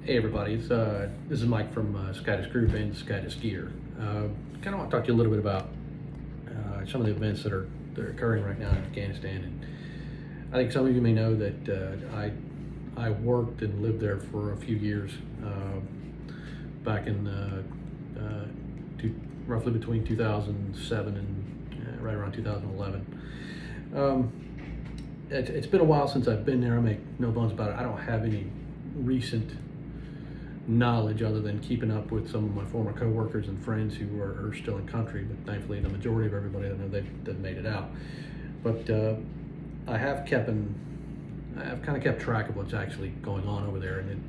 Hey everybody, this is Mike from Skydisk Group and Skydisk Gear. Kind of want to talk to you a little bit about some of the events that are occurring right now in Afghanistan. And I think some of you may know that I worked and lived there for a few years back in roughly between 2007 and right around 2011. It's been a while since I've been there. I make no bones about it. I don't have any recent knowledge other than keeping up with some of my former co-workers and friends who are still in country, but thankfully the majority of everybody I know they've made it out. But I have kind of kept track of what's actually going on over there, and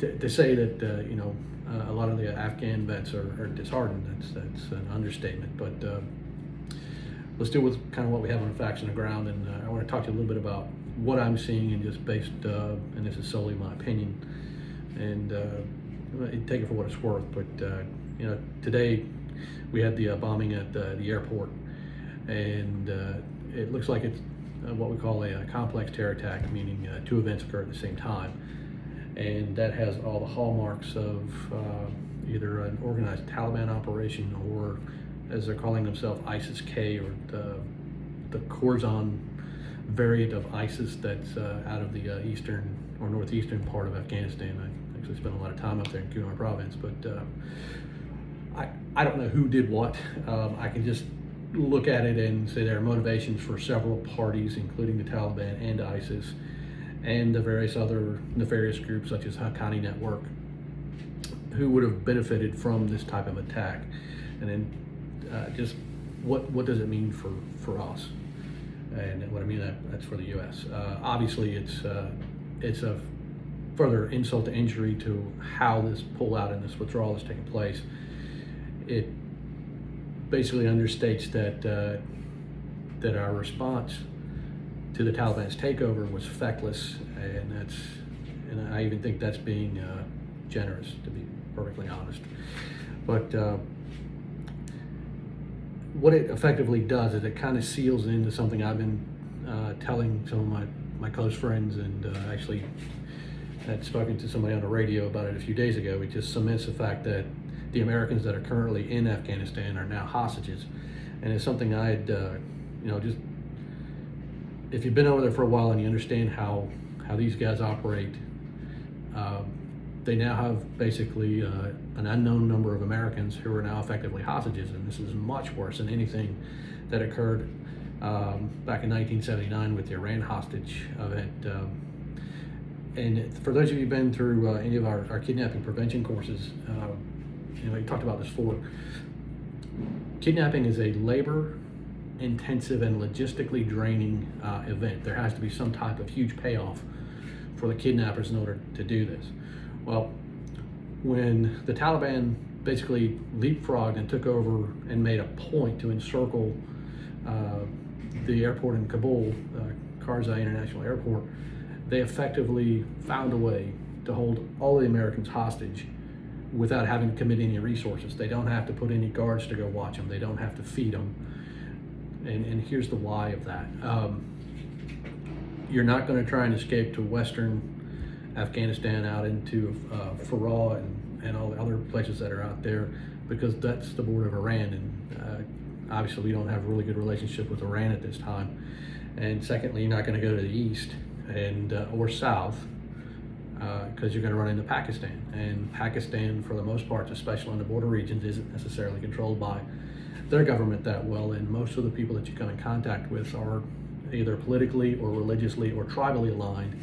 to say that a lot of the Afghan vets are disheartened, that's an understatement. But let's deal with kind of what we have on the facts on the ground, and I want to talk to you a little bit about what I'm seeing, and just based, and this is solely my opinion, and take it for what it's worth. But today we had the bombing at the airport, and it looks like it's what we call a complex terror attack, meaning two events occur at the same time, and that has all the hallmarks of either an organized Taliban operation, or as they're calling themselves, ISIS-K, or the Khorasan variant of ISIS that's out of the eastern or northeastern part of Afghanistan. I actually spent a lot of time up there in Kunar province, but I don't know who did what. I can just look at it and say there are motivations for several parties, including the Taliban and ISIS and the various other nefarious groups such as Haqqani Network, who would have benefited from this type of attack. And then just what does it mean for us? And what I mean, that's for the U.S. Obviously, it's a further insult to injury to how this pullout and this withdrawal is taking place. It basically understates that our response to the Taliban's takeover was feckless, and I even think that's being generous, to be perfectly honest. But what it effectively does is it kind of seals into something I've been telling some of my close friends, and actually had spoken to somebody on the radio about it a few days ago. It just cements the fact that the Americans that are currently in Afghanistan are now hostages, and it's something I'd just, if you've been over there for a while and you understand how these guys operate, they now have basically an unknown number of Americans who are now effectively hostages, and this is much worse than anything that occurred back in 1979 with the Iran hostage event. And for those of you who've been through any of our kidnapping prevention courses, we talked about this before. Kidnapping is a labor-intensive and logistically draining event. There has to be some type of huge payoff for the kidnappers in order to do this. Well, when the Taliban basically leapfrogged and took over and made a point to encircle the airport in Kabul, Karzai International Airport, they effectively found a way to hold all the Americans hostage without having to commit any resources. They don't have to put any guards to go watch them. They don't have to feed them. And here's the why of that. You're not going to try and escape to Western Afghanistan, out into Farah and all the other places that are out there, because that's the border of Iran, and obviously we don't have a really good relationship with Iran at this time. And secondly, you're not going to go to the east and or south, because you're going to run into Pakistan, and Pakistan, for the most part, especially in the border regions, isn't necessarily controlled by their government that well, and most of the people that you come in contact with are either politically or religiously or tribally aligned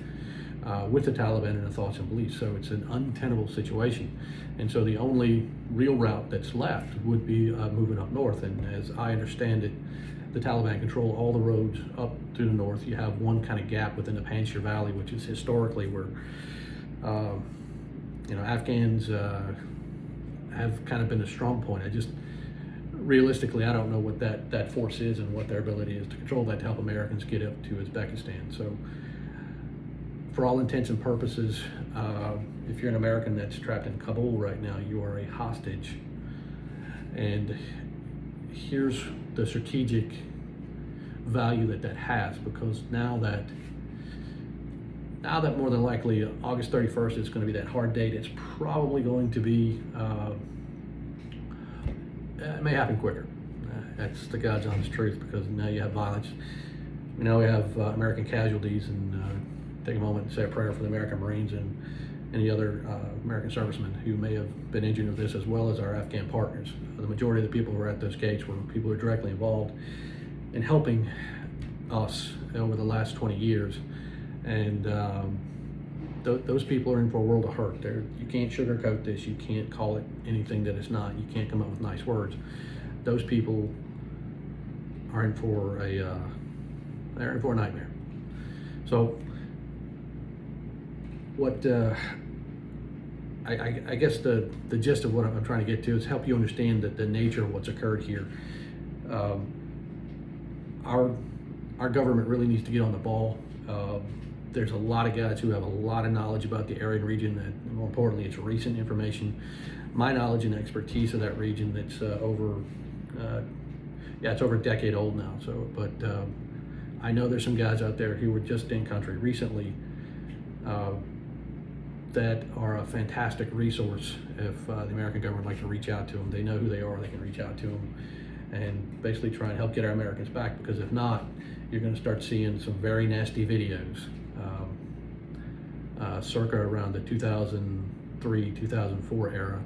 with the Taliban and their thoughts and beliefs. So it's an untenable situation, and so the only real route that's left would be moving up north. And as I understand it, the Taliban control all the roads up to the north. You have one kind of gap within the Panjshir Valley, which is historically where Afghans have kind of been a strong point. Realistically, I don't know what that force is and what their ability is to control that to help Americans get up to Uzbekistan. So for all intents and purposes, if you're an American that's trapped in Kabul right now, you are a hostage. And here's the strategic value that has, because now that now that more than likely August 31st is going to be that hard date, it's probably going to be, it may happen quicker. That's the God's honest truth, because now you have violence. We know we have American casualties, and take a moment and say a prayer for the American Marines and any other American servicemen who may have been injured with this, as well as our Afghan partners. The majority of the people who were at those gates were people who were directly involved in helping us over the last 20 years. And those people are in for a world of hurt. You can't sugarcoat this. You can't call it anything that it's not. You can't come up with nice words. Those people are in for they're in for a nightmare. So what I guess the gist of what I'm trying to get to is help you understand the nature of what's occurred here. Our government really needs to get on the ball. There's a lot of guys who have a lot of knowledge about the area and region, that more importantly, it's recent information. My knowledge and expertise of that region, that's it's over a decade old now. So, but I know there's some guys out there who were just in country recently that are a fantastic resource. If the American government would like to reach out to them, they know who they are, they can reach out to them and basically try and help get our Americans back, because if not, you're going to start seeing some very nasty videos circa around the 2003, 2004 era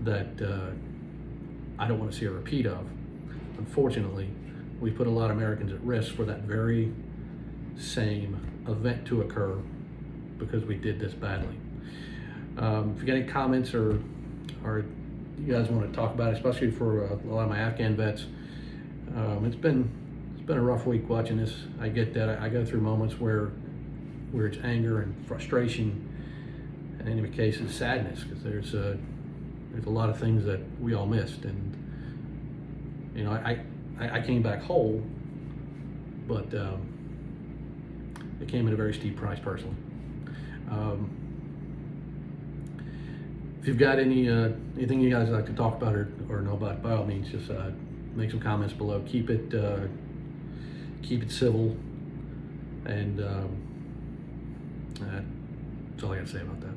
that I don't want to see a repeat of. Unfortunately, we put a lot of Americans at risk for that very same event to occur because we did this badly. If you got any comments or you guys want to talk about it, especially for a lot of my Afghan vets, it's been a rough week watching this. I get that. I go through moments where it's anger and frustration, and in many cases sadness, because there's a lot of things that we all missed. And you know, I came back whole, but it came at a very steep price personally. If you've got anything you guys like to talk about or know about, by all means, just make some comments below. Keep it civil, and that's all I got to say about that.